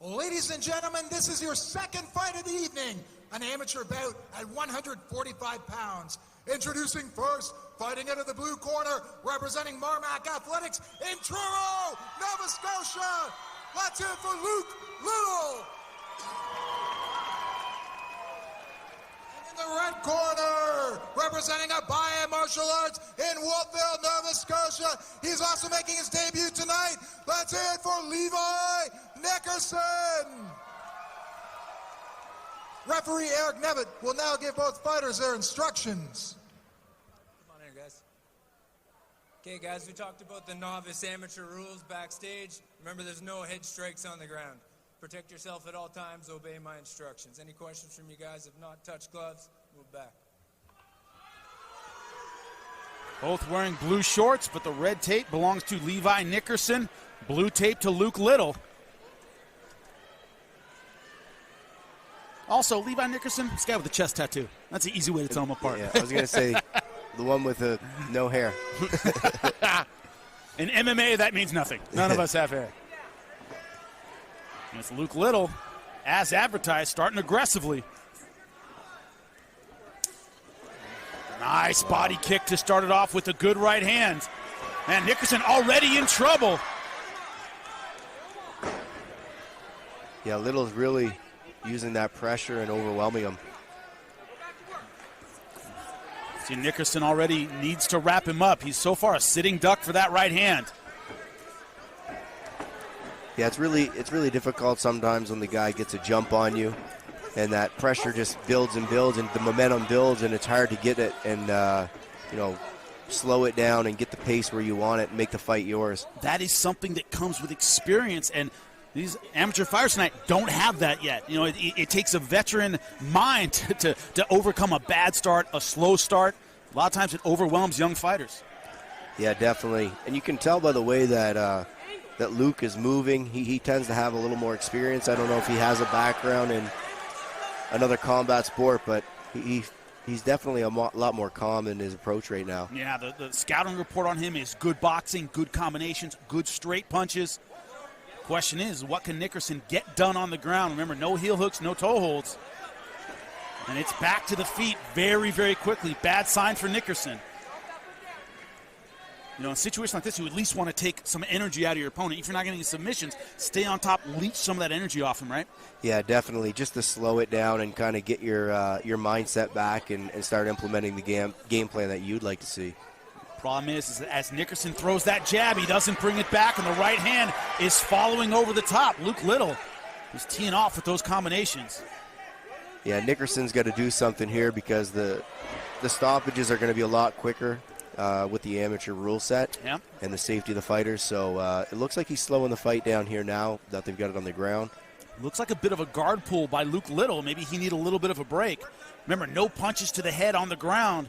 Ladies and gentlemen, this is your second fight of the evening, an amateur bout at 145 pounds. Introducing first, fighting out of the blue corner, representing Marmac Athletics in Truro, Nova Scotia. Let's hear it for Luke Little. And in the red corner, representing Abhaya Martial Arts in Wolfville, Nova Scotia. He's also making his debut tonight. Let's hear it for Levi Nickerson. Referee Eric Nevitt will now give both fighters their instructions. Come on here, guys. Okay, guys, we talked about the novice amateur rules backstage. Remember, there's no head strikes on the ground. Protect yourself at all times, obey my instructions. Any questions from you guys? If not, touch gloves, move back. Both wearing blue shorts, but the red tape belongs to Levi Nickerson. Blue tape to Luke Little. Also, Levi Nickerson, this guy with the chest tattoo. That's an easy way to tell him apart. Yeah, I was going to say the one with the no hair. In MMA, that means nothing. None of us have hair. And it's Luke Little, as advertised, starting aggressively. Nice body kick to start it off with a good right hand. And Nickerson already in trouble. Yeah, Little's really using that pressure and overwhelming him. See, Nickerson already needs to wrap him up. He's so far a sitting duck for that right hand. Yeah, it's really difficult sometimes when the guy gets a jump on you, and that pressure just builds and builds, and the momentum builds, and it's hard to get it and slow it down and get the pace where you want it and make the fight yours. That is something that comes with experience, and these amateur fighters tonight don't have that yet. You know, it takes a veteran mind to overcome a bad start, a slow start. A lot of times it overwhelms young fighters. Yeah, definitely. And you can tell by the way that that Luke is moving. He tends to have a little more experience. I don't know if he has a background in another combat sport, but he's definitely a lot more calm in his approach right now. Yeah, the scouting report on him is good boxing, good combinations, good straight punches. Question is, what can Nickerson get done on the ground? Remember, no heel hooks, no toe holds. And it's back to the feet very, very quickly. Bad sign for Nickerson. You know, in a situation like this, you at least want to take some energy out of your opponent. If you're not getting submissions, stay on top, leech some of that energy off him, right? Yeah, definitely. Just to slow it down and kind of get your mindset back and start implementing the game plan that you'd like to see. Problem is that as Nickerson throws that jab, he doesn't bring it back, and the right hand is following over the top. Luke Little is teeing off with those combinations. Yeah, Nickerson's got to do something here because the stoppages are going to be a lot quicker with the amateur rule set and the safety of the fighters. So it looks like he's slowing the fight down here now that they've got it on the ground. Looks like a bit of a guard pull by Luke Little. Maybe he need a little bit of a break. Remember, no punches to the head on the ground.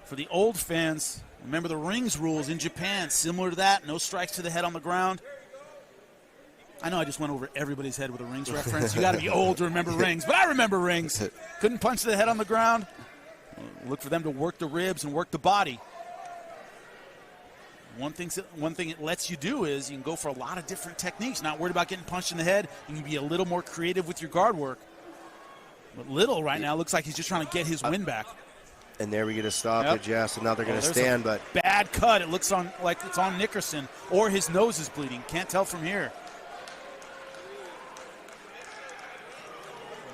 For the old fans, remember the rings rules in Japan, similar to that, no strikes to the head on the ground. I know I just went over everybody's head with a rings reference. You got to be old to remember rings, but I remember rings. Couldn't punch to the head on the ground. Look for them to work the ribs and work the body. One thing it lets you do is you can go for a lot of different techniques. Not worried about getting punched in the head. You can be a little more creative with your guard work. But Little right now looks like he's just trying to get his win back. And there we get a stoppage, yeah, so now they're going to stand. But bad cut. It looks like it's on Nickerson, or his nose is bleeding. Can't tell from here.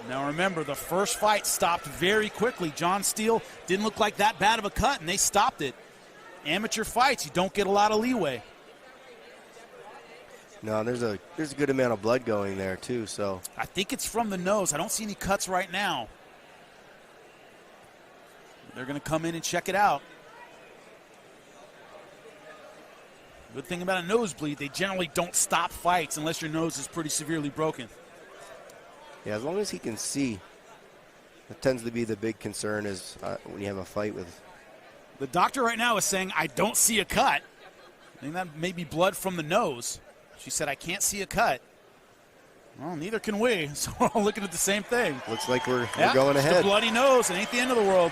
Now remember, the first fight stopped very quickly. John Steele didn't look like that bad of a cut, and they stopped it. Amateur fights, you don't get a lot of leeway. No, there's a good amount of blood going there too. So I think it's from the nose. I don't see any cuts right now. They're going to come in and check it out. Good thing about a nosebleed, they generally don't stop fights unless your nose is pretty severely broken. Yeah, as long as he can see. That tends to be the big concern is when you have a fight with. The doctor right now is saying, I don't see a cut. I think that may be blood from the nose. She said, I can't see a cut. Well, neither can we, so we're all looking at the same thing. Looks like we're going ahead. It's a bloody nose. It ain't the end of the world.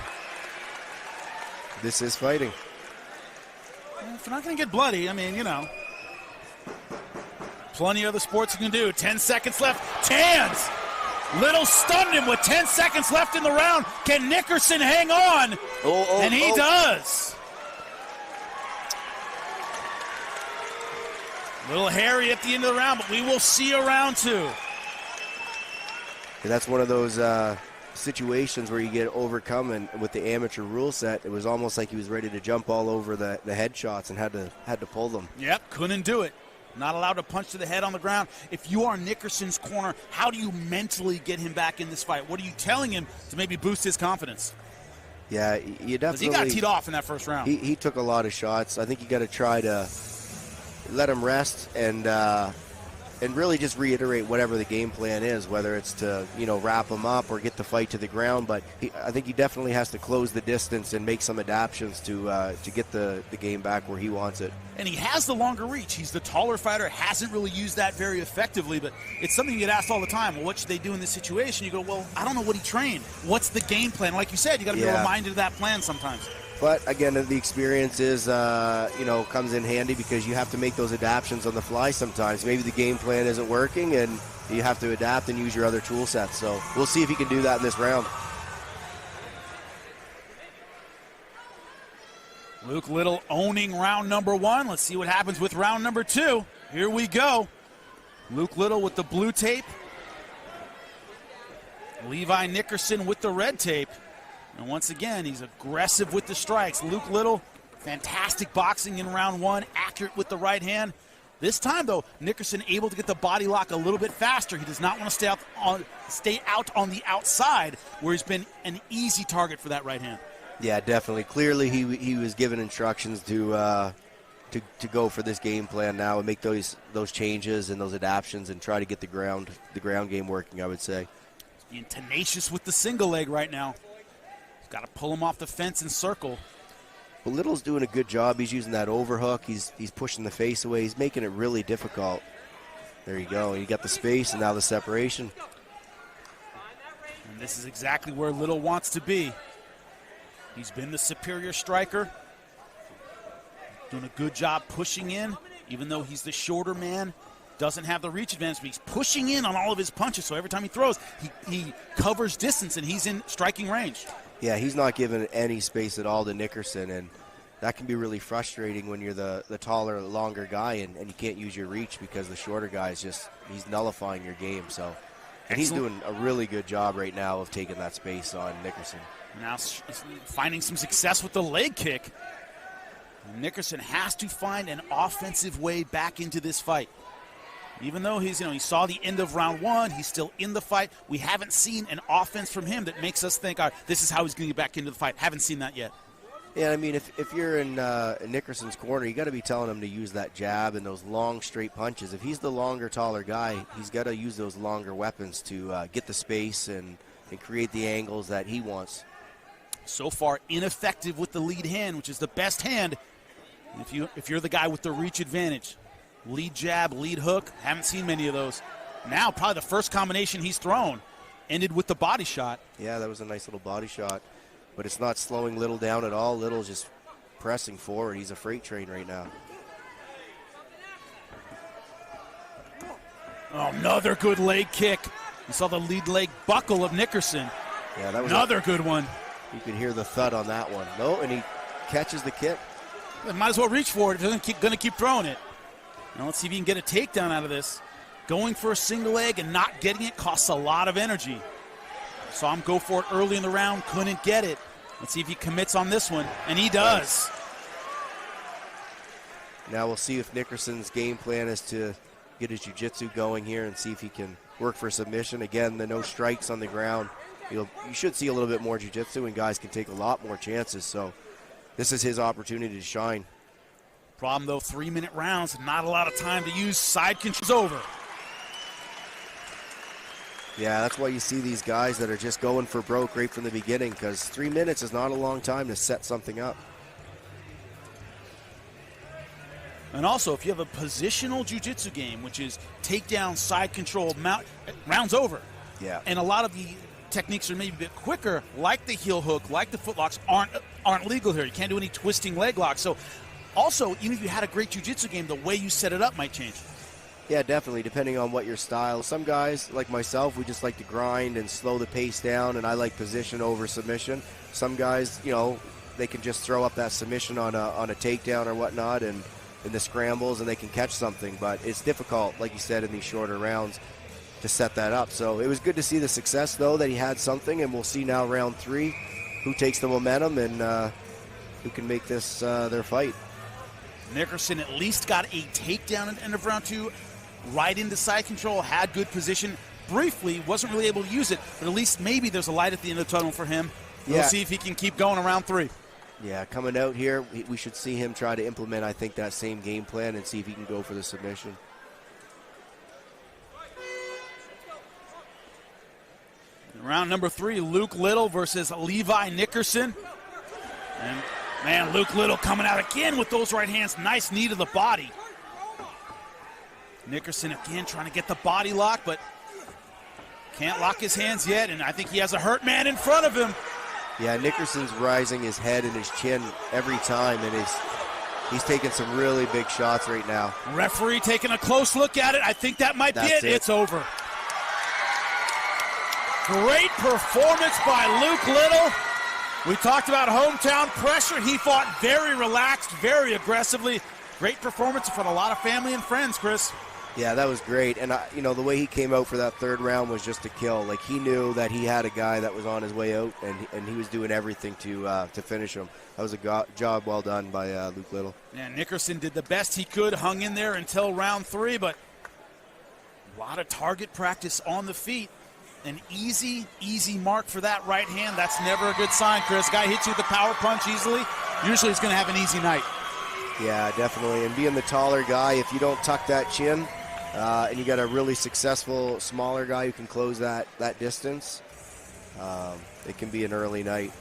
This is fighting. Well, if you're not going to get bloody, I mean, you know. plenty of other sports you can do. 10 seconds left. Hands! Little stunned him with 10 seconds left in the round. Can Nickerson hang on? And he does. Little hairy at the end of the round, but we will see a round 2. That's one of those situations where you get overcome, and with the amateur rule set, it was almost like he was ready to jump all over the headshots and had to pull them. Yep, couldn't do it. Not allowed to punch to the head on the ground. If you are Nickerson's corner, how do you mentally get him back in this fight? What are you telling him to maybe boost his confidence? Yeah, you definitely. He got teed off in that first round. He took a lot of shots. I think you got to try to let him rest and really just reiterate whatever the game plan is, whether it's to wrap him up or get the fight to the ground. But I think he definitely has to close the distance and make some adaptations to get the game back where he wants it. And he has the longer reach. He's the taller fighter, hasn't really used that very effectively, but it's something you get asked all the time. Well, what should they do in this situation? You go, well, I don't know what he trained. What's the game plan? Like you said, you got to be reminded of that plan sometimes. But again, the experience is, comes in handy because you have to make those adaptations on the fly sometimes. Maybe the game plan isn't working and you have to adapt and use your other tool sets. So we'll see if he can do that in this round. Luke Little owning round number 1. Let's see what happens with round number 2. Here we go. Luke Little with the blue tape. Levi Nickerson with the red tape. And once again, he's aggressive with the strikes. Luke Little, fantastic boxing in round 1, accurate with the right hand. This time, though, Nickerson able to get the body lock a little bit faster. He does not want to stay out on the outside, where he's been an easy target for that right hand. Yeah, definitely. Clearly, he was given instructions to go for this game plan now and make those changes and those adaptions and try to get the ground game working, I would say. He's being tenacious with the single leg right now. He's got to pull him off the fence and circle. But Little's doing a good job. He's using that overhook. He's pushing the face away. He's making it really difficult. There you go. You got the space and now the separation. And this is exactly where Little wants to be. He's been the superior striker. Doing a good job pushing in, even though he's the shorter man. Doesn't have the reach advantage, but he's pushing in on all of his punches. So every time he throws, he covers distance and he's in striking range. Yeah, he's not giving any space at all to Nickerson, and that can be really frustrating when you're the taller, longer guy and you can't use your reach because the shorter guy is he's nullifying your game. So, and he's doing a really good job right now of taking that space on Nickerson. Now finding some success with the leg kick. Nickerson has to find an offensive way back into this fight. Even though he saw the end of round 1, he's still in the fight. We haven't seen an offense from him that makes us think, all right, this is how he's going to get back into the fight. Haven't seen that yet. Yeah, I mean, if you're in Nickerson's corner, you got to be telling him to use that jab and those long, straight punches. If he's the longer, taller guy, he's got to use those longer weapons to get the space and create the angles that he wants. So far, ineffective with the lead hand, which is the best hand if you're the guy with the reach advantage. Lead jab, lead hook, haven't seen many of those. Now, probably the first combination he's thrown ended with the body shot. Yeah, that was a nice little body shot, but it's not slowing Little down at all. Little's just pressing forward. He's a freight train right now. Oh, another good leg kick. You saw the lead leg buckle of Nickerson. Yeah, that was another good one. You could hear the thud on that one. No, and he catches the kick. Might as well reach for it if he's going to keep throwing it. Now let's see if he can get a takedown out of this. Going for a single leg and not getting it costs a lot of energy. Saw him go for it early in the round, couldn't get it. Let's see if he commits on this one, and he does. Now we'll see if Nickerson's game plan is to get his jiu-jitsu going here and see if he can work for a submission. Again, the no strikes on the ground. You should see a little bit more jiu-jitsu, and guys can take a lot more chances. So this is his opportunity to shine. Problem, though, 3-minute rounds, not a lot of time to use. Side control's over. Yeah, that's why you see these guys that are just going for broke right from the beginning, because 3 minutes is not a long time to set something up. And also, if you have a positional jiu-jitsu game, which is takedown, side control, rounds over. Yeah. And a lot of the techniques are maybe a bit quicker, like the heel hook, like the footlocks, aren't legal here. You can't do any twisting leg locks. So also, even if you had a great jiu-jitsu game, the way you set it up might change. Yeah, definitely, depending on what your style. Some guys, like myself, we just like to grind and slow the pace down, and I like position over submission. Some guys, you know, they can just throw up that submission on a takedown or whatnot, and in the scrambles, and they can catch something. But it's difficult, like you said, in these shorter rounds to set that up. So it was good to see the success, though, that he had something, and we'll see now round 3 who takes the momentum and who can make this their fight. Nickerson at least got a takedown at the end of round 2, right into side control, had good position. Briefly, wasn't really able to use it, but at least maybe there's a light at the end of the tunnel for him. We'll see if he can keep going around 3. Yeah, coming out here, we should see him try to implement, I think, that same game plan and see if he can go for the submission. Round number 3, Luke Little versus Levi Nickerson. And, man, Luke Little coming out again with those right hands. Nice knee to the body. Nickerson again trying to get the body lock, but can't lock his hands yet, and I think he has a hurt man in front of him. Yeah, Nickerson's rising his head and his chin every time, and he's taking some really big shots right now. Referee taking a close look at it. I think that might be it. It's over. Great performance by Luke Little. We talked about hometown pressure. He fought very relaxed, very aggressively. Great performance in front of a lot of family and friends, Chris. Yeah, that was great. And, you know, the way he came out for that 3rd round was just a kill. Like, he knew that he had a guy that was on his way out, and he was doing everything to finish him. That was a job well done by Luke Little. Yeah, Nickerson did the best he could, hung in there until round 3, but a lot of target practice on the feet. An easy mark for that right hand. That's never a good sign, Chris. Guy hits you with a power punch easily. Usually he's going to have an easy night. Yeah, definitely. And being the taller guy, if you don't tuck that chin, and you got a really successful smaller guy who can close that distance, it can be an early night.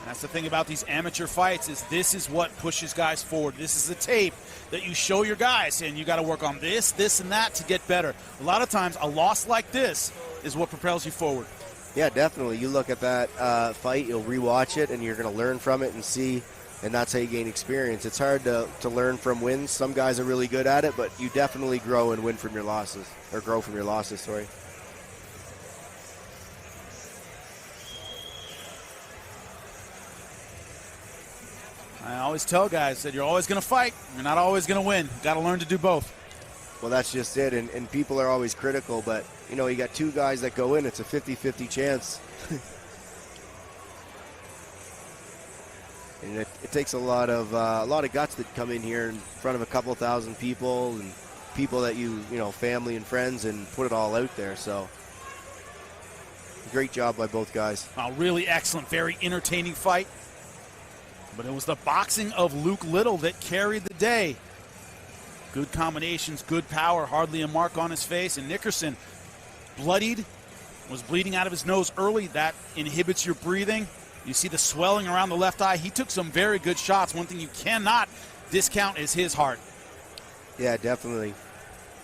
That's the thing about these amateur fights, is this is what pushes guys forward. This is the tape that you show your guys, and you got to work on this, and that to get better. A lot of times, a loss like this is what propels you forward. Yeah, definitely. You look at that fight, you'll rewatch it, and you're going to learn from it and see, and that's how you gain experience. It's hard to learn from wins. Some guys are really good at it, but you definitely grow and win from your losses, or grow from your losses, sorry. I always tell guys that you're always going to fight. You're not always going to win. You've got to learn to do both. Well, that's just it, and people are always critical, but, you know, you got 2 guys that go in, it's a 50-50 chance. And it takes a lot of guts that come in here in front of a couple thousand people, and people that you know, family and friends, and put it all out there. So great job by both guys. Really excellent, very entertaining fight. But it was the boxing of Luke Little that carried the day. Good combinations, good power, hardly a mark on his face. And Nickerson, bloodied, was bleeding out of his nose early. That inhibits your breathing. You see the swelling around the left eye. He took some very good shots. One thing you cannot discount is his heart. Yeah, definitely.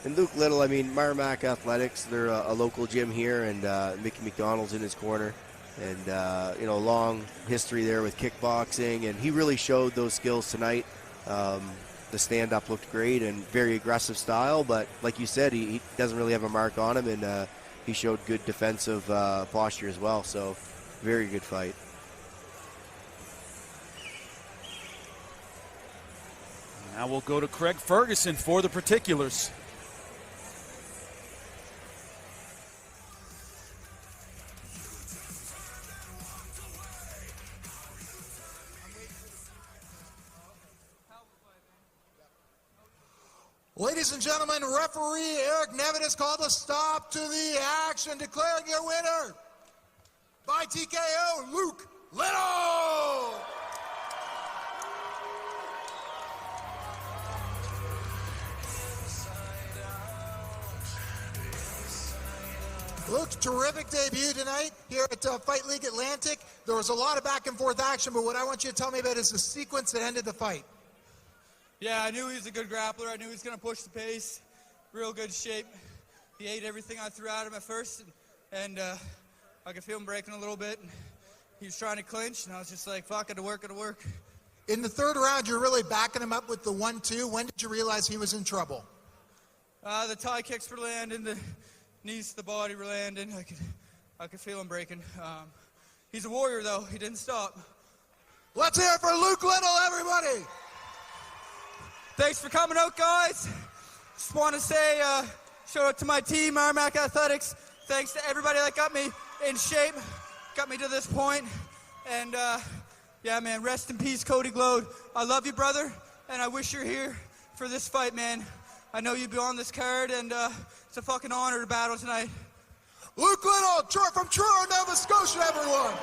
And Luke Little, I mean, Marmac Athletics, they're a local gym here, and Mickey McDonald's in his corner. And, you know, long history there with kickboxing, and he really showed those skills tonight. The stand-up looked great and very aggressive style, but like you said, he doesn't really have a mark on him, and he showed good defensive posture as well, so very good fight. Now we'll go to Craig Ferguson for the particulars. Ladies and gentlemen, referee Eric Nevin has called a stop to the action, declaring your winner by TKO, Luke Little. Luke's terrific debut tonight here at Fight League Atlantic. There was a lot of back and forth action, but what I want you to tell me about is the sequence that ended the fight. Yeah, I knew he was a good grappler. I knew he was going to push the pace. Real good shape. He ate everything I threw at him at first, and I could feel him breaking a little bit. And he was trying to clinch, and I was just like, fuck, it'll work, it'll work. In the 3rd round, you're really backing him up with the 1-2. When did you realize he was in trouble? The tie kicks were landing, the knees to the body were landing. I could feel him breaking. He's a warrior, though. He didn't stop. Let's hear it for Luke Little, everybody. Thanks for coming out, guys. Just want to say shout out to my team, Marmac Athletics. Thanks to everybody that got me in shape, got me to this point. And yeah, man, rest in peace, Cody Glode. I love you, brother, and I wish you're here for this fight, man. I know you'd be on this card, and it's a fucking honor to battle tonight. Luke Little, from Truro, Nova Scotia, everyone.